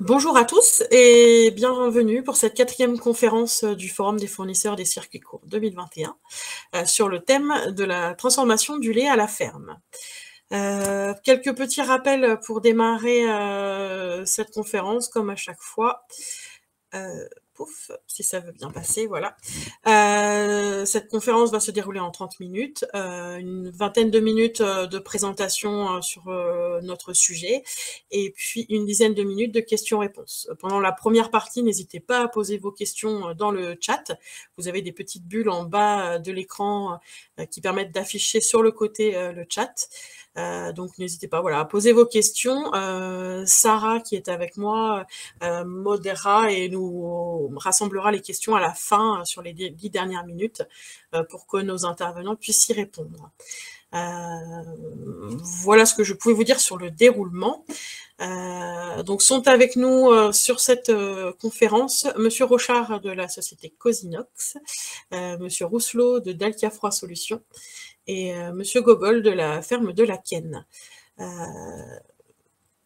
Bonjour à tous et bienvenue pour cette 4e conférence du Forum des fournisseurs des circuits courts 2021 sur le thème de la transformation du lait à la ferme. Quelques petits rappels pour démarrer cette conférence, comme à chaque fois. Pouf, si ça veut bien passer, voilà. Cette conférence va se dérouler en 30 minutes, une vingtaine de minutes de présentation sur notre sujet, et puis une dizaine de minutes de questions-réponses. Pendant la première partie, n'hésitez pas à poser vos questions dans le chat. Vous avez des petites bulles en bas de l'écran qui permettent d'afficher sur le côté le chat. Donc n'hésitez pas à poser vos questions. Sarah, qui est avec moi, modérera et nous rassemblera les questions à la fin sur les 10 dernières minutes pour que nos intervenants puissent y répondre. Voilà ce que je pouvais vous dire sur le déroulement. Donc sont avec nous sur cette conférence Monsieur Rochard de la société Cosinox, Monsieur Rousselot de Dalkia Froid Solutions et Monsieur Gogol de la ferme de la Ken.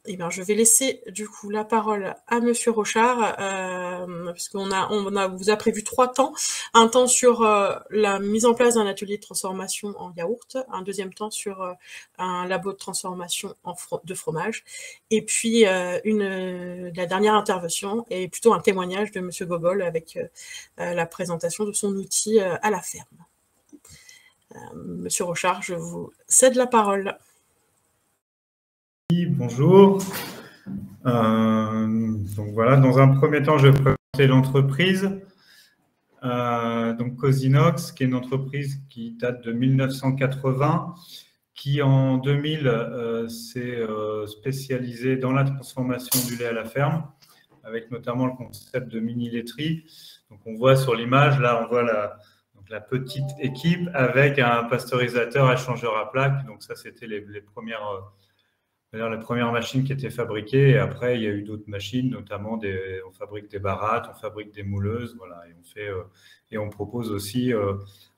Eh bien, je vais laisser du coup la parole à Monsieur Rochard, parce qu'on vous a prévu 3 temps. Un temps sur la mise en place d'un atelier de transformation en yaourt, un deuxième temps sur un labo de transformation de fromage, et puis la dernière intervention est plutôt un témoignage de Monsieur Gogol avec la présentation de son outil à la ferme. Monsieur Rochard, je vous cède la parole. Bonjour. Donc voilà, dans un premier temps, je vais présenter l'entreprise. Donc Cosinox, qui est une entreprise qui date de 1980, qui en 2000 s'est spécialisée dans la transformation du lait à la ferme, avec notamment le concept de mini-laiterie. Donc on voit sur l'image, là on voit la petite équipe avec un pasteurisateur échangeur à plaques. Donc ça, c'était les premières machines qui étaient fabriquées. Et après, il y a eu d'autres machines, notamment on fabrique des barattes, on fabrique des mouleuses, voilà. Et on propose aussi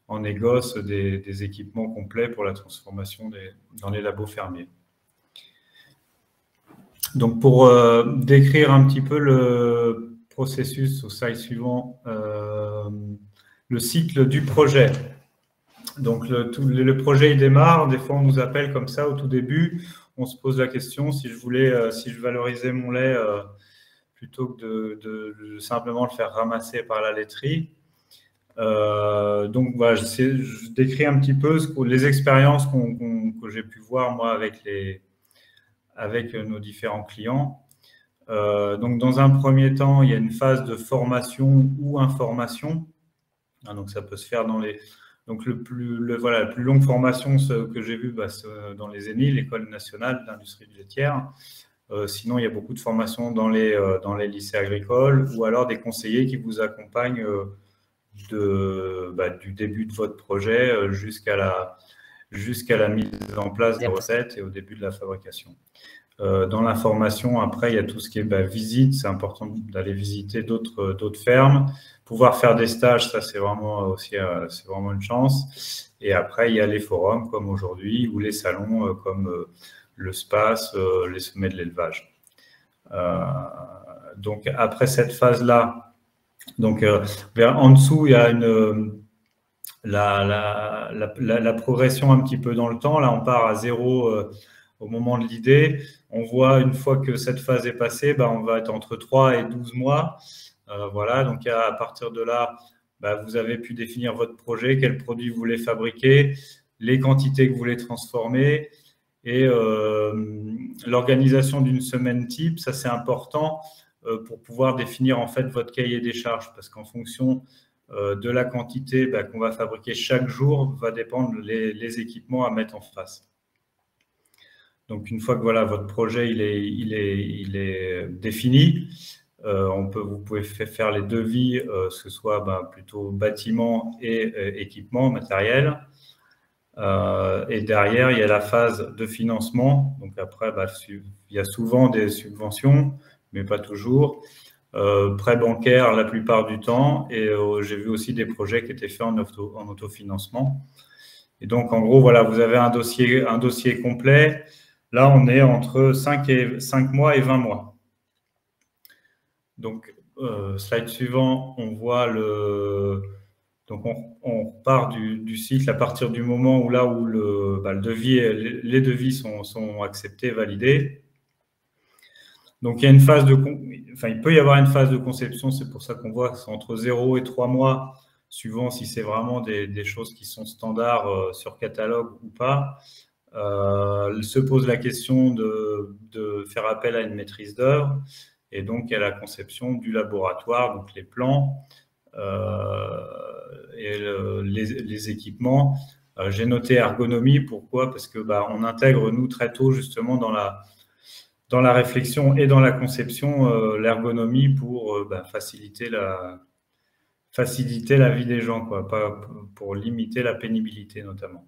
en négoce des équipements complets pour la transformation dans les labos fermiers. Donc, pour décrire un petit peu le processus au slide suivant, le cycle du projet. Donc, le projet, il démarre. Des fois, on nous appelle comme ça au tout début. On se pose la question si je valorisais mon lait plutôt que de simplement le faire ramasser par la laiterie. Donc, voilà, je décris un petit peu les expériences que j'ai pu voir, moi, avec nos différents clients. Donc, dans un premier temps, il y a une phase de formation ou information. Donc, ça peut se faire dans les... Donc, la plus longue formation que j'ai vue, dans les ENI, l'École nationale d'industrie laitière. Sinon, il y a beaucoup de formations dans les lycées agricoles ou alors des conseillers qui vous accompagnent du début de votre projet jusqu'à la mise en place des recettes et au début de la fabrication. Dans la formation, après, il y a tout ce qui est visite. C'est important d'aller visiter d'autres fermes. Pouvoir faire des stages, ça, c'est vraiment une chance. Et après, il y a les forums comme aujourd'hui ou les salons comme le SPACE, les sommets de l'élevage. Donc, après cette phase-là, en dessous, il y a la progression un petit peu dans le temps. Là, on part à 0 au moment de l'idée. On voit, une fois que cette phase est passée, on va être entre 3 et 12 mois. Voilà, donc à partir de là, vous avez pu définir votre projet, quel produit vous voulez fabriquer, les quantités que vous voulez transformer et l'organisation d'une semaine type. Ça, c'est important pour pouvoir définir en fait votre cahier des charges, parce qu'en fonction de la quantité qu'on va fabriquer chaque jour va dépendre les équipements à mettre en face. Donc, une fois que votre projet il est défini, vous pouvez faire les devis, que ce soit plutôt bâtiment et équipement, matériel. Et derrière, il y a la phase de financement. Donc après, il y a souvent des subventions, mais pas toujours. Prêts bancaires la plupart du temps. Et j'ai vu aussi des projets qui étaient faits en autofinancement. Et donc, en gros, voilà, vous avez un dossier complet. Là, on est entre 5 mois et 20 mois. Donc, slide suivant, on voit donc on part du cycle à partir du moment où le devis, les devis sont acceptés, validés. Donc, il y a une phase il peut y avoir une phase de conception, c'est pour ça qu'on voit que c'est entre 0 et 3 mois, suivant si c'est vraiment des choses qui sont standards sur catalogue ou pas. Se pose la question de faire appel à une maîtrise d'œuvre et donc à la conception du laboratoire, donc les plans et les équipements. J'ai noté ergonomie, pourquoi? Parce que on intègre, nous, très tôt, justement, dans la réflexion et dans la conception, l'ergonomie pour faciliter la vie des gens, quoi, pas pour limiter la pénibilité, notamment.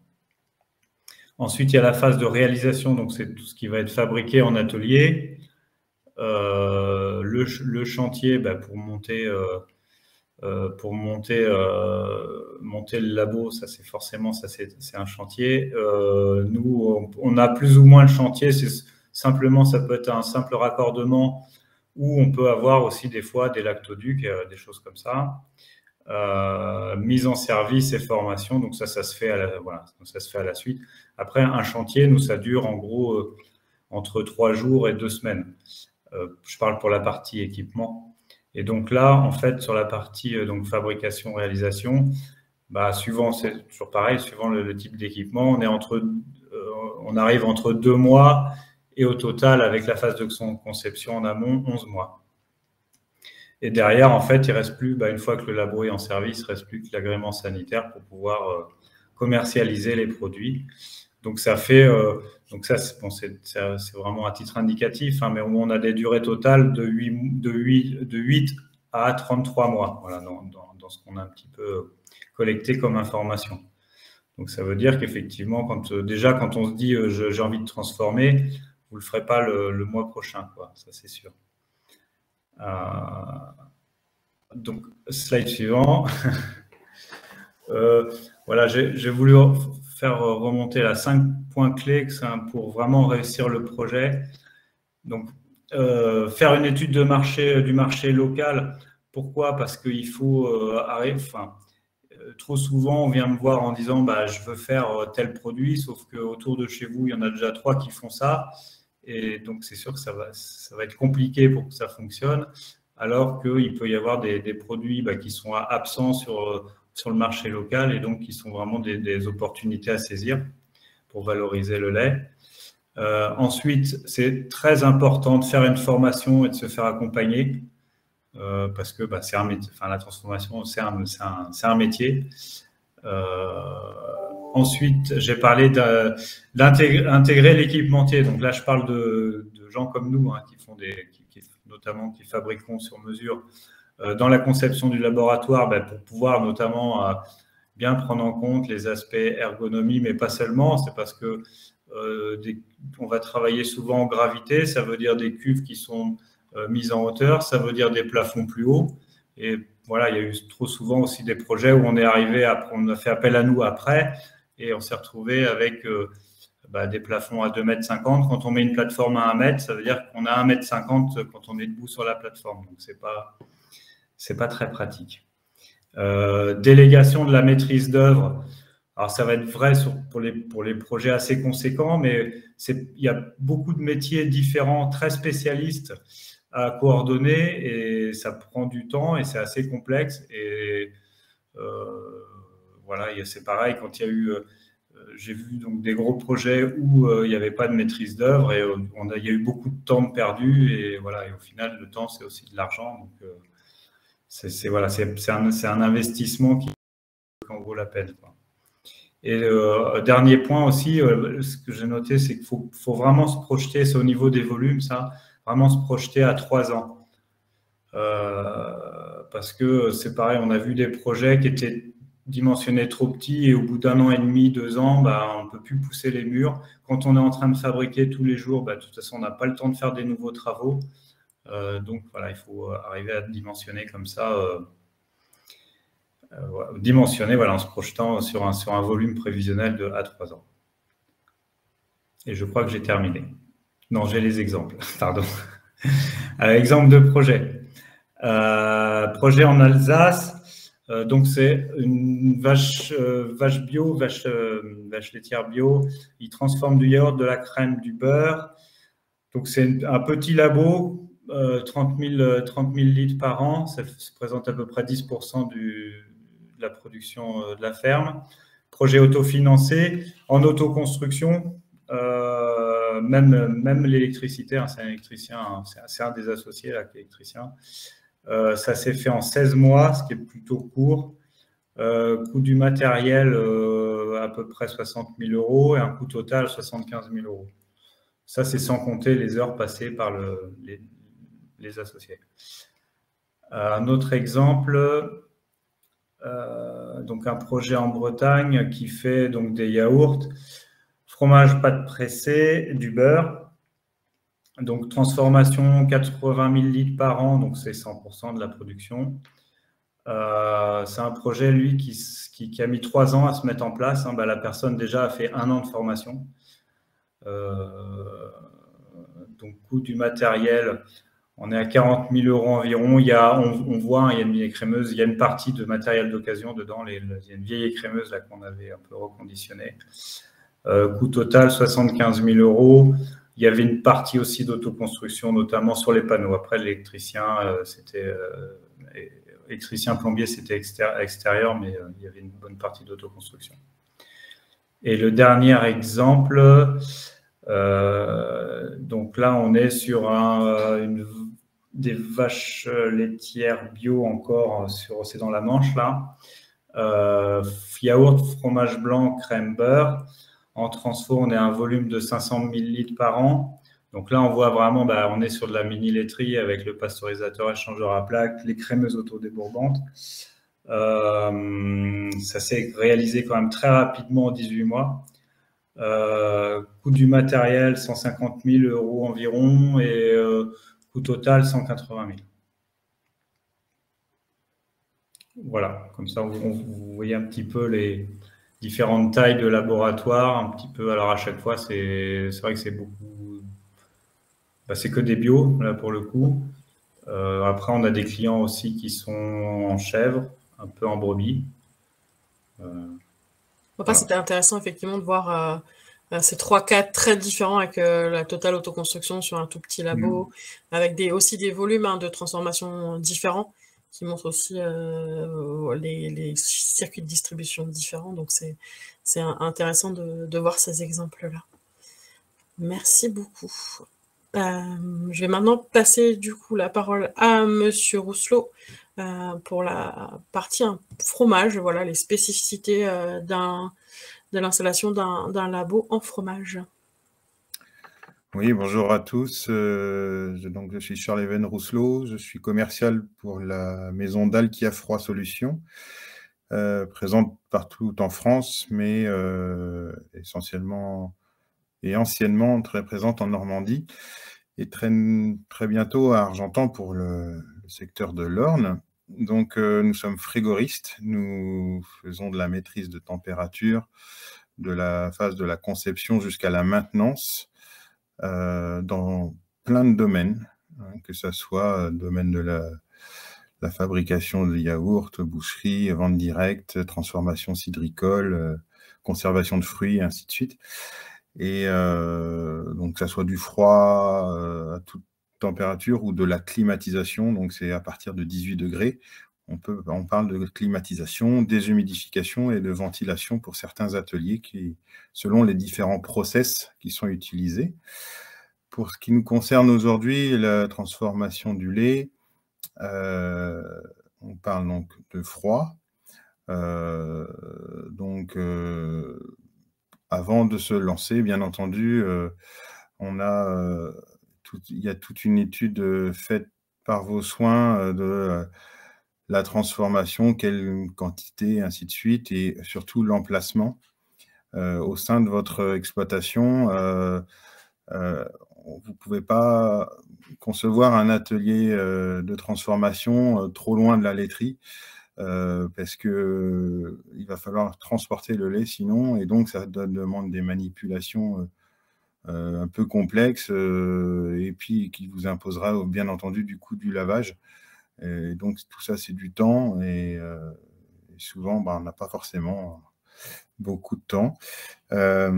Ensuite, il y a la phase de réalisation, donc c'est tout ce qui va être fabriqué en atelier. Le chantier, pour monter le labo, ça c'est forcément c'est un chantier. Nous, on a plus ou moins le chantier. Simplement, ça peut être un simple raccordement ou on peut avoir aussi des fois des lactoducs, des choses comme ça. Mise en service et formation, donc ça se fait ça se fait à la suite. Après, un chantier, nous, ça dure en gros entre 3 jours et 2 semaines. Je parle pour la partie équipement. Et donc là, en fait, sur la partie donc fabrication, réalisation, suivant, c'est toujours pareil, suivant le type d'équipement, on arrive entre 2 mois et au total, avec la phase de conception en amont, 11 mois. Et derrière, en fait, il ne reste plus, une fois que le labo est en service, il ne reste plus que l'agrément sanitaire pour pouvoir commercialiser les produits. Donc, ça fait, c'est vraiment à titre indicatif, mais on a des durées totales de 8 à 33 mois, voilà, dans ce qu'on a un petit peu collecté comme information. Donc, ça veut dire qu'effectivement, quand on se dit j'ai envie de transformer, vous ne le ferez pas le mois prochain, quoi, ça c'est sûr. Donc, slide suivant. Voilà, j'ai voulu faire remonter là 5 points clés pour vraiment réussir le projet. Donc, faire une étude du marché local. Pourquoi? Parce qu'il faut trop souvent, on vient me voir en disant je veux faire tel produit, sauf qu'autour de chez vous, il y en a déjà 3 qui font ça. Et donc, c'est sûr que ça va être compliqué pour que ça fonctionne, alors qu'il peut y avoir des produits qui sont absents sur le marché local et donc qui sont vraiment des opportunités à saisir pour valoriser le lait. Ensuite, c'est très important de faire une formation et de se faire accompagner parce que c'est un métier. Enfin, la transformation, c'est un métier. Ensuite, j'ai parlé d'intégrer l'équipementier. Donc là, je parle de gens comme nous notamment qui fabriqueront sur mesure dans la conception du laboratoire pour pouvoir notamment bien prendre en compte les aspects ergonomie, mais pas seulement. C'est parce que on va travailler souvent en gravité. Ça veut dire des cuves qui sont mises en hauteur. Ça veut dire des plafonds plus hauts. Et voilà, il y a eu trop souvent aussi des projets où on a fait appel à nous après et on s'est retrouvé avec des plafonds à 2,50 m. Quand on met une plateforme à 1 m, ça veut dire qu'on a 1,50 m quand on est debout sur la plateforme. Donc, c'est pas très pratique. Délégation de la maîtrise d'œuvre. Alors, ça va être vrai pour les projets assez conséquents, mais il y a beaucoup de métiers différents, très spécialistes à coordonner et ça prend du temps et c'est assez complexe. Et voilà, c'est pareil quand il y a eu... j'ai vu donc des gros projets où il n'y avait pas de maîtrise d'œuvre et il y a eu beaucoup de temps perdu et voilà. Et au final, le temps c'est aussi de l'argent. Donc c'est un investissement qui en vaut la peine, quoi. Et dernier point aussi, ce que j'ai noté, c'est qu'il faut vraiment se projeter. C'est au niveau des volumes, ça, vraiment se projeter à 3 ans. Parce que c'est pareil, on a vu des projets qui étaient dimensionnés trop petits et au bout d'1 an et demi, 2 ans, on ne peut plus pousser les murs. Quand on est en train de fabriquer tous les jours, de toute façon, on n'a pas le temps de faire des nouveaux travaux. Donc voilà, il faut arriver à dimensionner comme ça, en se projetant sur un volume prévisionnel à 3 ans. Et je crois que j'ai terminé. Non, j'ai les exemples, pardon. Exemple de projet. Projet en Alsace. Donc, c'est une vache bio, vache laitière bio. Ils transforment du yaourt, de la crème, du beurre. Donc, c'est un petit labo, 30 000 litres par an. Ça représente à peu près 10% de la production de la ferme. Projet autofinancé, en autoconstruction. Même l'électricité, hein, c'est un électricien, hein, c'est un des associés là, qui est électricien. Ça s'est fait en 16 mois, ce qui est plutôt court. Coût du matériel, à peu près 60 000 euros et un coût total 75 000 euros. Ça, c'est sans compter les heures passées par les associés. Un autre exemple, donc un projet en Bretagne qui fait donc des yaourts, fromage pâte pressée, du beurre. Donc, transformation 80 000 litres par an, donc c'est 100% de la production. C'est un projet, lui, qui a mis 3 ans à se mettre en place. Hein. La personne, déjà, a fait 1 an de formation. Donc, coût du matériel, on est à 40 000 euros environ. On voit, hein, il y a une vieille écrémeuse, il y a une partie de matériel d'occasion dedans. Il y a une vieille écrémeuse là qu'on avait un peu reconditionnée. Coût total, 75 000 euros. Il y avait une partie aussi d'autoconstruction, notamment sur les panneaux. Après, l'électricien, électricien plombier, c'était extérieur, mais il y avait une bonne partie d'autoconstruction. Et le dernier exemple, donc là, on est sur des vaches laitières bio encore, c'est dans la Manche, là. Yaourt, fromage blanc, crème, beurre. En transfo, on est à un volume de 500 000 litres par an. Donc là, on voit vraiment, on est sur de la mini-laiterie avec le pasteurisateur échangeur à plaque, les crémeuses autodébordantes. Ça s'est réalisé quand même très rapidement en 18 mois. Coût du matériel, 150 000 euros environ et coût total, 180 000. Voilà, comme ça, vous voyez un petit peu les différentes tailles de laboratoire, un petit peu. Alors à chaque fois, c'est vrai que c'est beaucoup. C'est que des bio là pour le coup. Après, on a des clients aussi qui sont en chèvre, un peu en brebis. Voilà. C'était intéressant effectivement de voir ces 3 cas très différents avec la totale autoconstruction sur un tout petit labo, avec aussi des volumes, hein, de transformation différents, qui montrent aussi les circuits de distribution différents. Donc, c'est intéressant de voir ces exemples-là. Merci beaucoup. Je vais maintenant passer du coup la parole à Monsieur Rousselot pour la partie fromage, voilà, les spécificités de l'installation d'un labo en fromage. Oui, bonjour à tous. Donc, je suis Charles-Even Rousselot. Je suis commercial pour la maison d'Alkia Froid Solutions, présente partout en France, mais essentiellement et anciennement très présente en Normandie et très bientôt à Argentan pour le secteur de l'Orne. Donc, nous sommes frigoristes. Nous faisons de la maîtrise de température, de la phase de la conception jusqu'à la maintenance, dans plein de domaines, hein, que ce soit domaine de la fabrication de yaourts, boucherie, vente directe, transformation cidricole, conservation de fruits, et ainsi de suite. Et donc, que ce soit du froid à toute température ou de la climatisation, donc c'est à partir de 18 degrés. On parle de climatisation, déshumidification et de ventilation pour certains ateliers selon les différents process qui sont utilisés. Pour ce qui nous concerne aujourd'hui, la transformation du lait, on parle donc de froid. Avant de se lancer, bien entendu, il y a toute une étude faite par vos soins de la transformation, quelle quantité, ainsi de suite, et surtout l'emplacement au sein de votre exploitation. Vous ne pouvez pas concevoir un atelier de transformation trop loin de la laiterie parce qu'il va falloir transporter le lait sinon, et donc ça demande des manipulations un peu complexes et puis qui vous imposera bien entendu du coût du lavage. Et donc, tout ça, c'est du temps et souvent, on n'a pas forcément beaucoup de temps. Et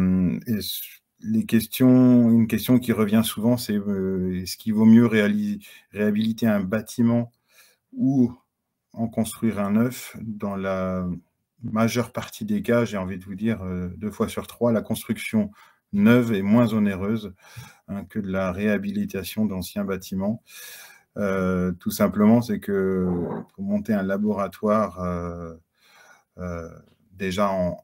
une question qui revient souvent, c'est est-ce qu'il vaut mieux réhabiliter un bâtiment ou en construire un neuf? Dans la majeure partie des cas, j'ai envie de vous dire 2 fois sur 3, la construction neuve est moins onéreuse que de la réhabilitation d'anciens bâtiments. Tout simplement, c'est que pour monter un laboratoire, déjà en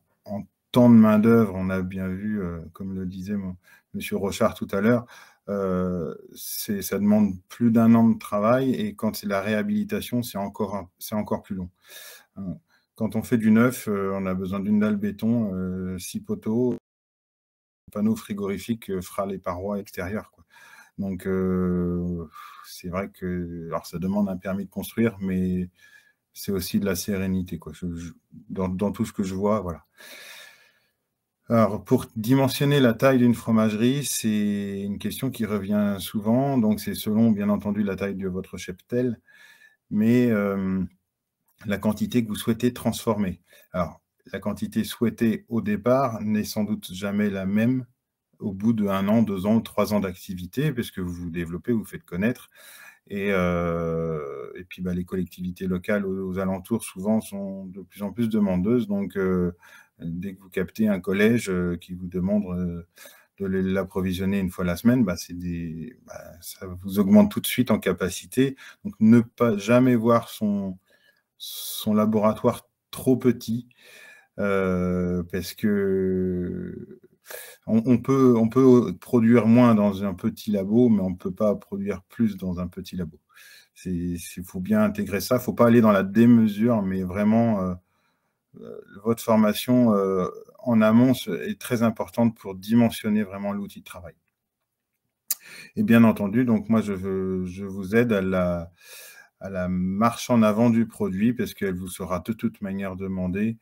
temps de main-d'œuvre, on a bien vu, comme le disait monsieur Rochard tout à l'heure, ça demande plus d'1 an de travail, et quand c'est la réhabilitation, c'est encore plus long. Quand on fait du neuf, on a besoin d'une dalle béton, 6 poteaux, un panneau frigorifique fera les parois extérieures, quoi. Donc, c'est vrai que alors ça demande un permis de construire, mais c'est aussi de la sérénité, quoi. Dans tout ce que je vois, voilà. Alors, pour dimensionner la taille d'une fromagerie, c'est une question qui revient souvent. Donc, c'est selon, bien entendu, la taille de votre cheptel, mais la quantité que vous souhaitez transformer. Alors, la quantité souhaitée au départ n'est sans doute jamais la même au bout d'1 an, 2 ans ou 3 ans d'activité, parce que vous vous développez, vous vous faites connaître. Et puis, les collectivités locales aux alentours, souvent, sont de plus en plus demandeuses. Donc, dès que vous captez un collège qui vous demande de l'approvisionner 1 fois la semaine, ça vous augmente tout de suite en capacité. Donc, ne pas jamais voir son laboratoire trop petit, parce que on peut produire moins dans un petit labo, mais on ne peut pas produire plus dans un petit labo. Il faut bien intégrer ça. Il ne faut pas aller dans la démesure, mais vraiment, votre formation en amont est très importante pour dimensionner vraiment l'outil de travail. Et bien entendu, donc moi, je vous aide à la marche en avant du produit, parce qu'elle vous sera de toute manière demandée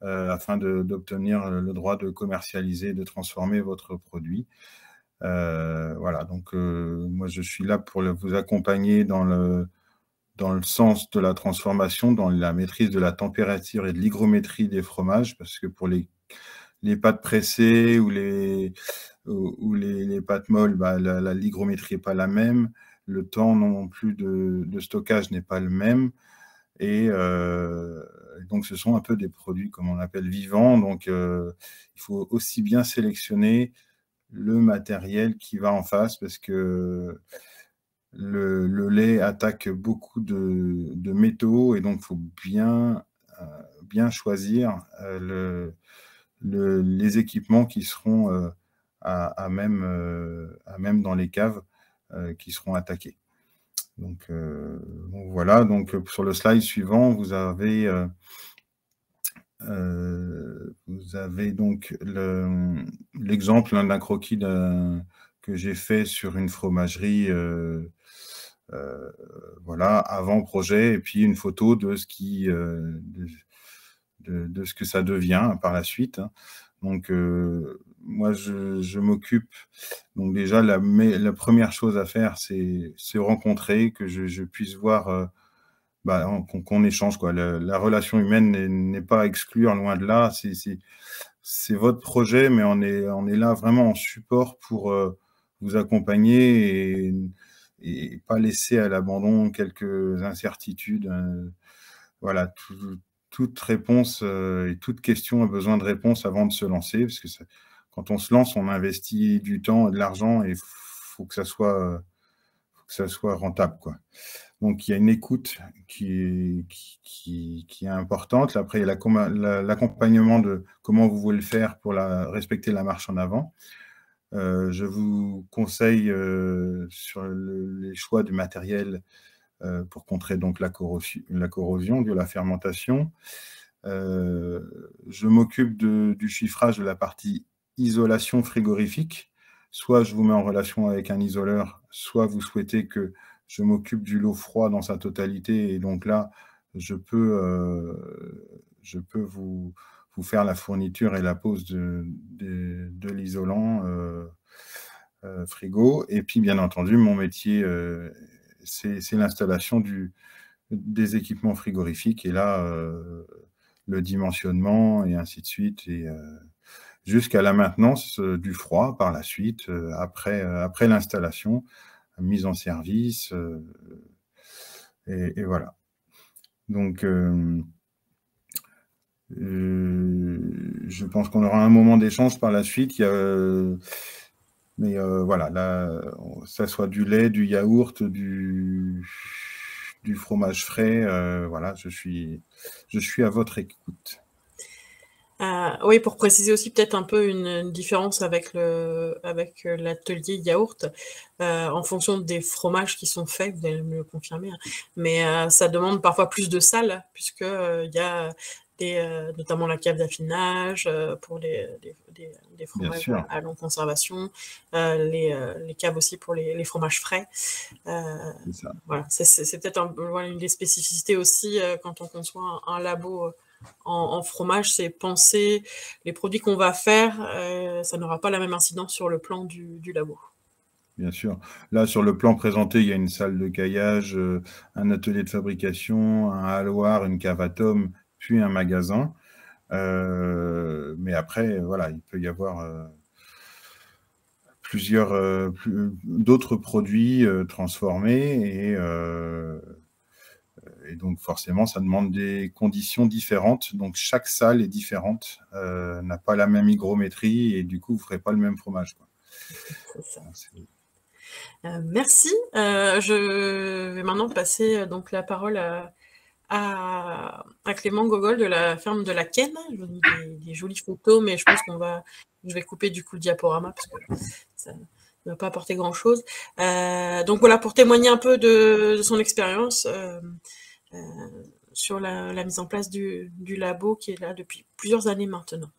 afin d'obtenir le droit de commercialiser, de transformer votre produit. Voilà, donc moi, je suis là pour vous accompagner dans le sens de la transformation, dans la maîtrise de la température et de l'hygrométrie des fromages, parce que pour les pâtes pressées ou les pâtes molles, l'hygrométrie n'est pas la même, le temps non plus de stockage n'est pas le même, et donc ce sont un peu des produits, comme on appelle, vivants. Donc il faut aussi bien sélectionner le matériel qui va en face, parce que le lait attaque beaucoup de métaux, et donc il faut bien choisir les équipements qui seront à même dans les caves qui seront attaqués. Donc voilà, donc sur le slide suivant, vous avez donc l'exemple d'un croquis que j'ai fait sur une fromagerie, voilà, avant projet, et puis une photo de ce que ça devient par la suite. Donc moi, je m'occupe. Donc déjà, la première chose à faire, c'est rencontrer, que je puisse voir, qu'on échange, quoi. La relation humaine n'est pas à exclure, loin de là. C'est votre projet, mais on est là vraiment en support pour vous accompagner et pas laisser à l'abandon quelques incertitudes. Voilà, toute réponse et toute question a besoin de réponse avant de se lancer, parce que quand on se lance, on investit du temps et de l'argent, et il faut que ça soit rentable, quoi. Donc, il y a une écoute qui est importante. Après, il y a l'accompagnement de comment vous voulez le faire pour respecter la marche en avant. Je vous conseille sur les choix du matériel pour contrer donc la corrosion de la fermentation. Je m'occupe du chiffrage de la partie isolation frigorifique. Soit je vous mets en relation avec un isoleur, soit vous souhaitez que je m'occupe du lot froid dans sa totalité, et donc là, je peux vous faire la fourniture et la pose de l'isolant frigo. Et puis, bien entendu, mon métier, c'est l'installation du des équipements frigorifiques, et là, le dimensionnement, et ainsi de suite, et jusqu'à la maintenance du froid par la suite, après l'installation, mise en service, et voilà. Donc, je pense qu'on aura un moment d'échange par la suite. Mais voilà, là, ça soit du lait, du yaourt, du fromage frais, voilà, je suis à votre écoute. Oui, pour préciser aussi peut-être un peu une différence avec l'atelier yaourt, en fonction des fromages qui sont faits, vous allez me le confirmer, hein, mais ça demande parfois plus de sal, puisque il y a notamment la cave d'affinage pour les fromages à longue conservation, les caves aussi pour les fromages frais. Voilà, c'est peut-être voilà, une des spécificités aussi quand on conçoit un labo en fromage, c'est penser les produits qu'on va faire, ça n'aura pas la même incidence sur le plan du labo. Bien sûr. Là, sur le plan présenté, il y a une salle de caillage, un atelier de fabrication, un halloir, une cave atome, puis un magasin. Mais après, voilà, il peut y avoir d'autres produits transformés, et donc forcément, ça demande des conditions différentes. Donc chaque salle est différente, n'a pas la même hygrométrie, et du coup, vous ne ferez pas le même fromage, quoi. C'est ça. Merci. Je vais maintenant passer donc la parole à Clément Gogol de la ferme de la Ken. Je vous ai mis des jolies photos, mais je pense je vais couper du coup le diaporama parce que ça ne va pas apporter grand-chose. Donc voilà, pour témoigner un peu de son expérience sur la mise en place du labo qui est là depuis plusieurs années maintenant.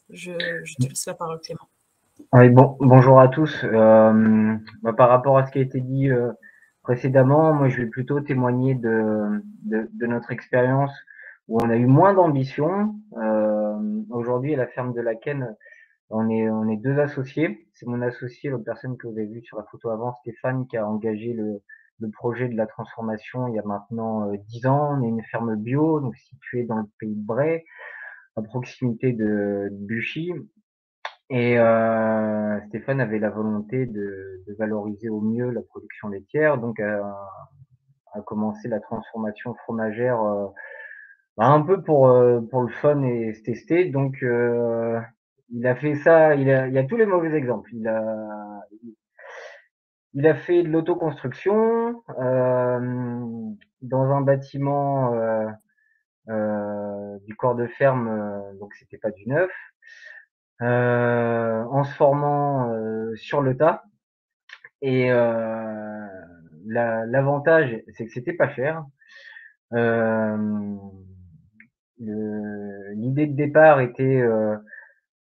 Je te laisse la parole, Clément. Oui, bonjour à tous. Par rapport à ce qui a été dit précédemment, moi je vais plutôt témoigner de notre expérience où on a eu moins d'ambition. Aujourd'hui, à la ferme de la Ken, on est deux associés. C'est mon associé, l'autre personne que vous avez vue sur la photo avant, Stéphane, qui a engagé le projet de la transformation il y a maintenant 10 ans. On est une ferme bio, donc située dans le pays de Bray, à proximité de Buchy. Et Stéphane avait la volonté de valoriser au mieux la production laitière, donc a commencé la transformation fromagère un peu pour le fun et se tester. Donc il a fait ça, il y a tous les mauvais exemples. Il a fait de l'autoconstruction dans un bâtiment du corps de ferme, donc c'était pas du neuf. En se formant sur le tas. Et l'avantage, c'est que c'était pas cher. L'idée de départ était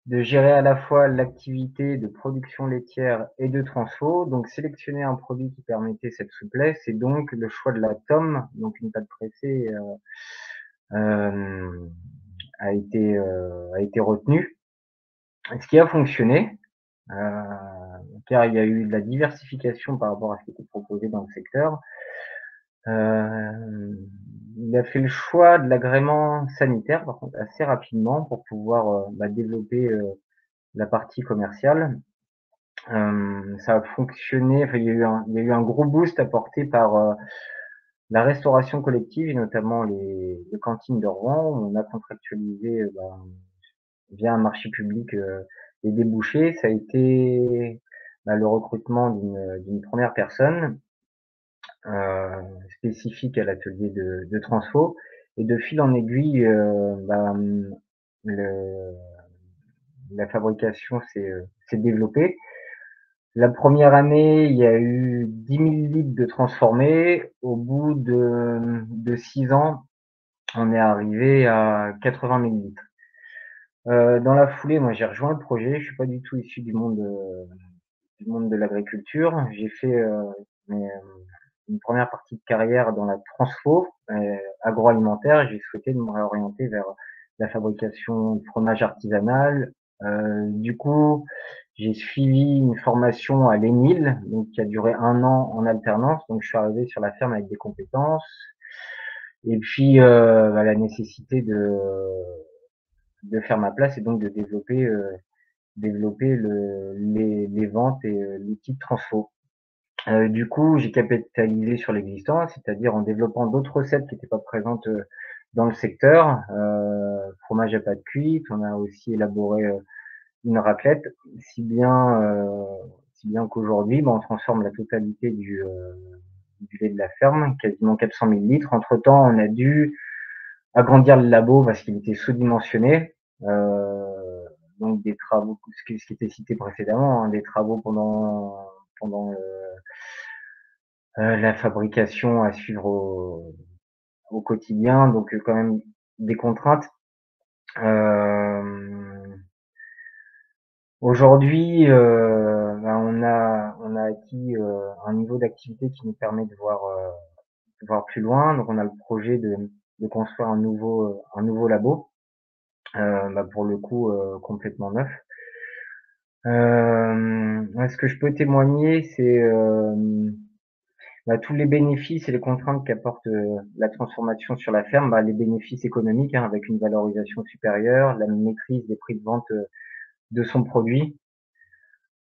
de gérer à la fois l'activité de production laitière et de transfo, donc sélectionner un produit qui permettait cette souplesse, et donc le choix de la tome, donc une pâte pressée, a été retenu. Ce qui a fonctionné, car il y a eu de la diversification par rapport à ce qui était proposé dans le secteur. Il a fait le choix de l'agrément sanitaire, par contre, assez rapidement pour pouvoir développer la partie commerciale. Ça a fonctionné, enfin, il y a eu un gros boost apporté par la restauration collective, et notamment les cantines de Rouen. On a contractualisé via un marché public les débouchés. Ça a été le recrutement d'une première personne spécifique à l'atelier de transfo, et de fil en aiguille la fabrication s'est développée. La première année, il y a eu 10 000 litres de transformés. Au bout de 6 ans, on est arrivé à 80 000 litres. Dans la foulée, moi j'ai rejoint le projet. Je suis pas du tout issu du monde de l'agriculture. J'ai fait une première partie de carrière dans la transfo agroalimentaire. J'ai souhaité me réorienter vers la fabrication de fromage artisanal. Du coup, j'ai suivi une formation à l'ENIL, donc qui a duré 1 an en alternance. Donc je suis arrivé sur la ferme avec des compétences. Et puis la nécessité de faire ma place et donc de développer les ventes et l'outil de transfo. Du coup, j'ai capitalisé sur l'existant, c'est-à-dire en développant d'autres recettes qui n'étaient pas présentes dans le secteur. Fromage à pâte cuite, on a aussi élaboré une raclette, si bien qu'aujourd'hui, on transforme la totalité du lait de la ferme, quasiment 400 000 litres. Entre-temps, on a dû agrandir le labo parce qu'il était sous-dimensionné. Donc des travaux, ce qui était cité précédemment, des travaux pendant la fabrication à suivre au quotidien, donc quand même des contraintes. Aujourd'hui, on a acquis un niveau d'activité qui nous permet de voir plus loin. Donc on a le projet de construire un nouveau labo, pour le coup complètement neuf. Ce que je peux témoigner, c'est tous les bénéfices et les contraintes qu'apporte la transformation sur la ferme, les bénéfices économiques, avec une valorisation supérieure, la maîtrise des prix de vente de son produit.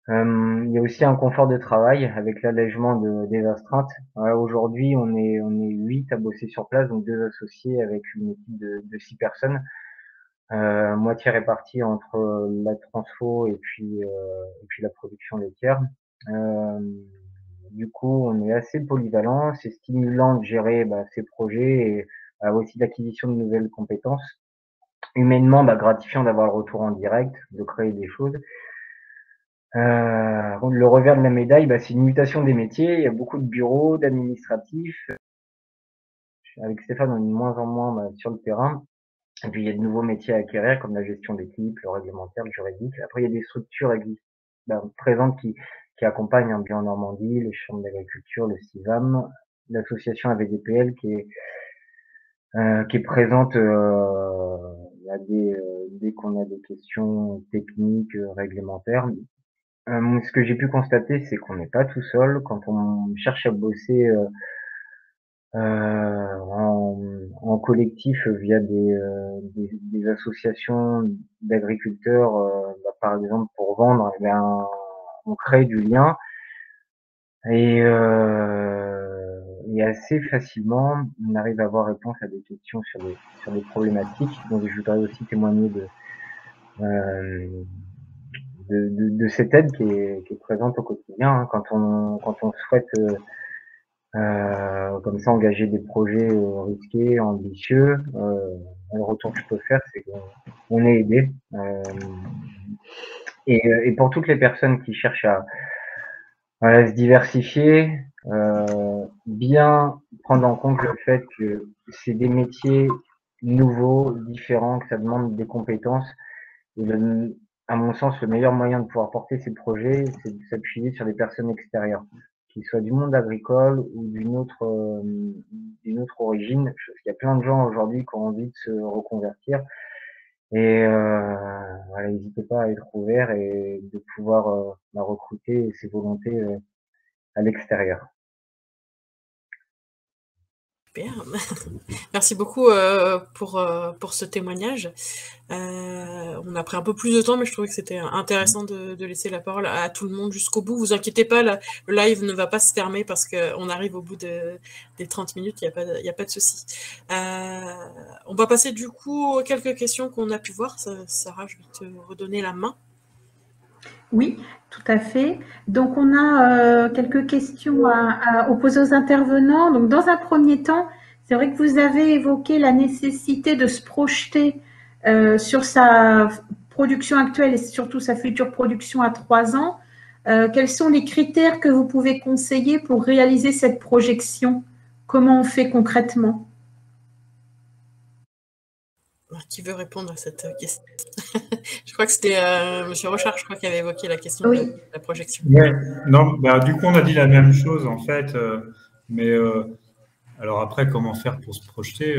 Il y a aussi un confort de travail avec l'allègement des astreintes. Aujourd'hui, on est 8 à bosser sur place, donc 2 associés avec une équipe de 6 personnes, moitié répartie entre la transfo et puis la production laitière. Du coup, on est assez polyvalent, c'est stimulant de gérer ces projets et aussi l'acquisition de nouvelles compétences. Humainement, gratifiant d'avoir le retour en direct, de créer des choses. Le revers de la médaille, c'est une mutation des métiers. Il y a beaucoup de bureaux, d'administratifs. Avec Stéphane, on est de moins en moins sur le terrain. Et puis, il y a de nouveaux métiers à acquérir, comme la gestion d'équipe, le réglementaire, le juridique. Après, il y a des structures présentes qui accompagnent Bio en Normandie, les chambres d'agriculture, le CIVAM, l'association AVDPL qui est présente dès qu'on a des questions techniques, réglementaires. Ce que j'ai pu constater, c'est qu'on n'est pas tout seul. Quand on cherche à bosser en collectif via des associations d'agriculteurs, par exemple pour vendre, on crée du lien et assez facilement on arrive à avoir réponse à des questions sur des problématiques. Donc je voudrais aussi témoigner de cette aide qui est présente au quotidien, quand on souhaite comme ça engager des projets risqués, ambitieux. Le retour que je peux faire, c'est qu'on est aidé. Et pour toutes les personnes qui cherchent à se diversifier, bien prendre en compte le fait que c'est des métiers nouveaux, différents, que ça demande des compétences. Et à mon sens, le meilleur moyen de pouvoir porter ces projets, c'est de s'appuyer sur des personnes extérieures, qu'ils soient du monde agricole ou d'une autre origine. Parce qu'il y a plein de gens aujourd'hui qui ont envie de se reconvertir. Et n'hésitez pas à être ouvert et de pouvoir recruter ses volontés à l'extérieur. Super. Merci beaucoup pour ce témoignage. On a pris un peu plus de temps, mais je trouvais que c'était intéressant de laisser la parole à tout le monde jusqu'au bout. Vous inquiétez pas, le live ne va pas se fermer parce qu'on arrive au bout des 30 minutes, il n'y a pas de souci. On va passer du coup aux quelques questions qu'on a pu voir. Sarah, je vais te redonner la main. Oui, tout à fait. Donc, on a quelques questions à poser aux intervenants. Donc, dans un premier temps, c'est vrai que vous avez évoqué la nécessité de se projeter sur sa production actuelle et surtout sa future production à 3 ans. Quels sont les critères que vous pouvez conseiller pour réaliser cette projection? Comment on fait concrètement? Qui veut répondre à cette question? Je crois que c'était M. Rochard, je crois, qui avait évoqué la question de la projection. Ouais. Non, du coup, on a dit la même chose, en fait. Mais alors après, comment faire pour se projeter?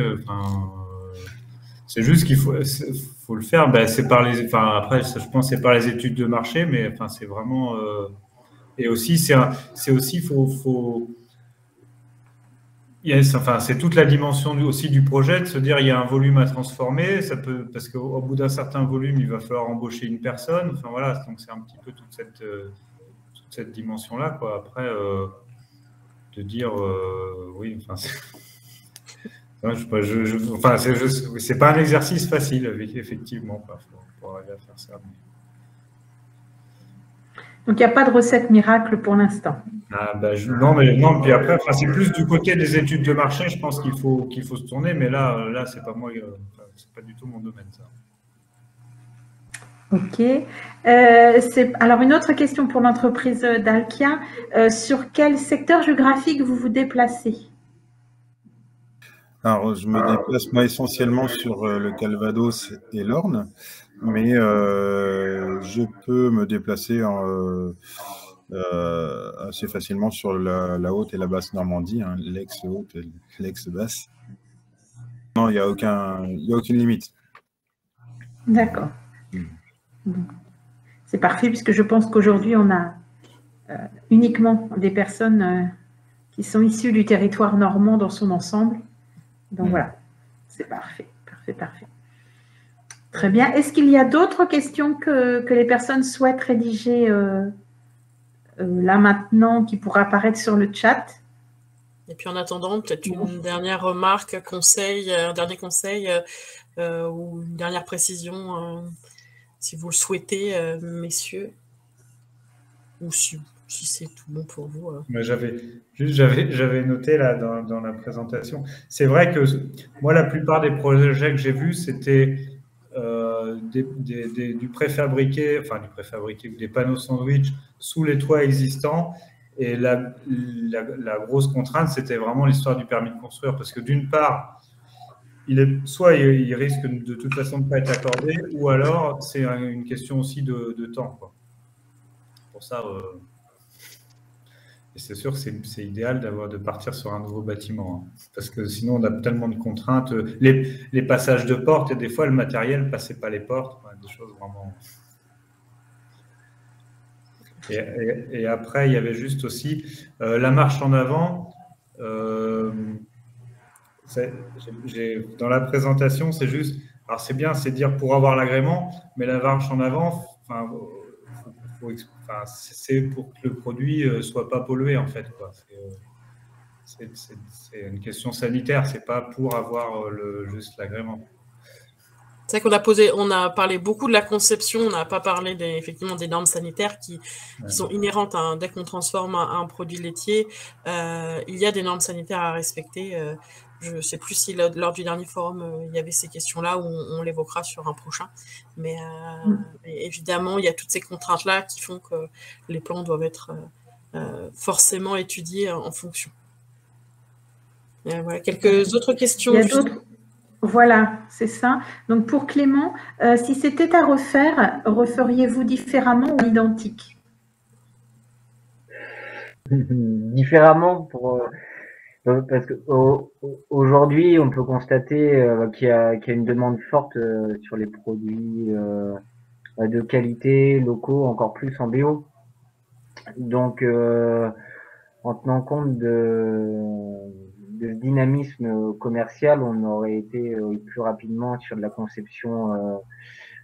C'est juste qu'il faut le faire. C'est par les. Après, je pense que c'est par les études de marché, mais c'est vraiment. Et aussi, faut Yes, enfin, c'est toute la dimension aussi du projet de se dire il y a un volume à transformer, ça peut, parce qu'au bout d'un certain volume, il va falloir embaucher une personne. Enfin voilà, donc c'est un petit peu toute cette dimension-là, quoi. Après, de dire oui, enfin, c'est pas un exercice facile, effectivement. Faut arriver à faire ça. Donc, il n'y a pas de recette miracle pour l'instant. Ah, non, puis après, enfin, c'est plus du côté des études de marché, je pense qu'il faut se tourner, mais là, c'est pas moi, c'est pas du tout mon domaine, ça. Ok. Alors, une autre question pour l'entreprise d'Alkia. Sur quel secteur géographique vous vous déplacez? Alors, je me déplace moi essentiellement sur le Calvados et l'Orne, mais je peux me déplacer assez facilement sur la haute et la basse Normandie, hein, l'ex-haute et l'ex-basse. Non, il n'y a aucune limite. D'accord. C'est parfait, puisque je pense qu'aujourd'hui, on a uniquement des personnes qui sont issues du territoire normand dans son ensemble. Donc voilà, c'est parfait, parfait. Très bien. Est-ce qu'il y a d'autres questions que les personnes souhaitent rédiger là maintenant, qui pourraient apparaître sur le chat? Et puis en attendant, peut-être une dernière remarque, un dernier conseil ou une dernière précision, si vous le souhaitez, messieurs, ou si c'est tout bon pour vous. J'avais noté là dans la présentation. C'est vrai que moi, la plupart des projets que j'ai vus, c'était du préfabriqué, des panneaux sandwich sous les toits existants. Et la grosse contrainte, c'était vraiment l'histoire du permis de construire, parce que d'une part, soit il risque de toute façon de ne pas être accordé, ou alors c'est une question aussi de temps, quoi. Pour ça, et c'est sûr que c'est idéal de partir sur un nouveau bâtiment, hein, parce que sinon on a tellement de contraintes. Les passages de portes, et des fois le matériel ne passait pas les portes, des choses vraiment. Et après, il y avait juste aussi la marche en avant. Dans la présentation, c'est juste. Alors, c'est bien, c'est dire pour avoir l'agrément, mais la marche en avant, c'est pour que le produit ne soit pas pollué, en fait, quoi. C'est une question sanitaire, c'est pas pour avoir juste l'agrément. C'est vrai on a parlé beaucoup de la conception, on n'a pas parlé effectivement des normes sanitaires qui sont inhérentes dès qu'on transforme un produit laitier. Il y a des normes sanitaires à respecter. Je ne sais plus si lors du dernier forum, il y avait ces questions-là, où on l'évoquera sur un prochain. Mais évidemment, il y a toutes ces contraintes-là qui font que les plans doivent être forcément étudiés en fonction. Voilà, quelques autres questions. Voilà, c'est ça. Donc pour Clément, si c'était à refaire, referiez-vous différemment ou identique? Différemment parce que aujourd'hui, on peut constater qu'il y a une demande forte sur les produits de qualité, locaux, encore plus en bio. Donc, en tenant compte de dynamisme commercial, on aurait été plus rapidement sur de la conception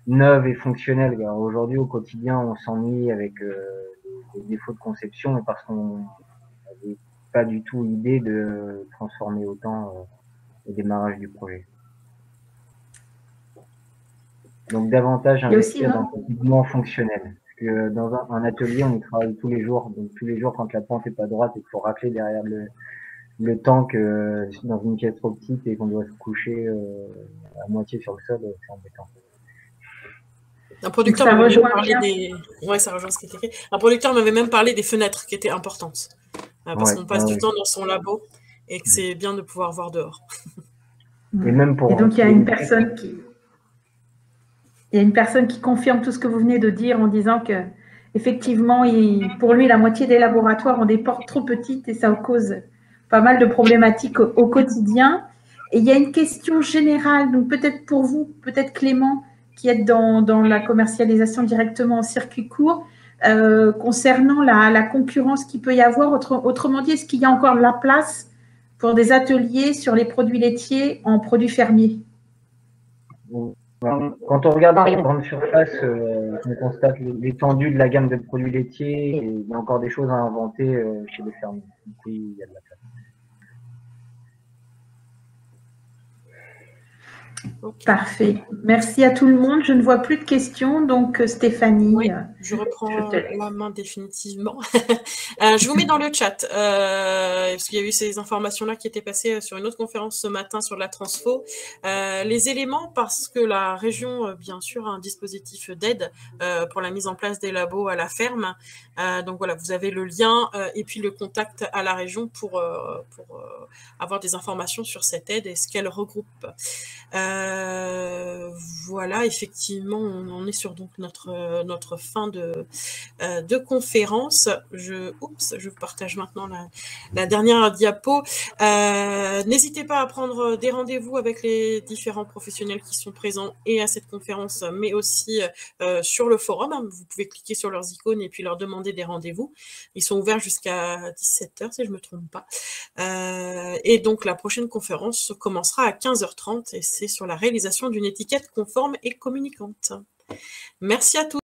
neuve et fonctionnelle. Aujourd'hui, au quotidien, on s'ennuie avec des défauts de conception, parce qu'on n'avait pas du tout l'idée de transformer autant au démarrage du projet. Donc davantage investir dans le mouvement fonctionnel. Parce que dans un atelier, on y travaille tous les jours. Donc tous les jours, quand la pente n'est pas droite et qu'il faut racler derrière le tank dans une pièce trop petite et qu'on doit se coucher à moitié sur le sol, c'est embêtant. Un producteur m'avait même parlé ça rejoint ce qui était écrit. Un producteur m'avait même parlé des fenêtres qui étaient importantes. Parce qu'on passe du temps dans son labo et que c'est bien de pouvoir voir dehors. Et donc, il y a une personne qui confirme tout ce que vous venez de dire, en disant que effectivement, pour lui, la moitié des laboratoires ont des portes trop petites et ça cause pas mal de problématiques au quotidien. Et il y a une question générale, donc peut-être pour vous, peut-être Clément, qui êtes dans la commercialisation directement en circuit court, concernant la concurrence qu'il peut y avoir. Autrement dit, est-ce qu'il y a encore de la place pour des ateliers sur les produits laitiers en produits fermiers. Quand on regarde en grande surface, on constate l'étendue de la gamme de produits laitiers et il y a encore des choses à inventer chez les fermiers. Donc, oui, il y a de la place. Okay. Parfait. Merci à tout le monde. Je ne vois plus de questions, donc Stéphanie. Oui, je reprends la main définitivement. Je vous mets dans le chat, parce qu'il y a eu ces informations-là qui étaient passées sur une autre conférence ce matin sur la transfo. Les éléments, parce que la région, bien sûr, a un dispositif d'aide pour la mise en place des labos à la ferme. Donc voilà, vous avez le lien et puis le contact à la région pour avoir des informations sur cette aide et ce qu'elle regroupe. Voilà, effectivement, on en est sur donc notre fin de conférence. Je vous partage maintenant la dernière diapo. N'hésitez pas à prendre des rendez-vous avec les différents professionnels qui sont présents et à cette conférence, mais aussi sur le forum. Vous pouvez cliquer sur leurs icônes et puis leur demander des rendez-vous. Ils sont ouverts jusqu'à 17h, si je ne me trompe pas. Et donc, la prochaine conférence commencera à 15h30 et c'est sur la réalisation d'une étiquette conforme et communicante. Merci à tous.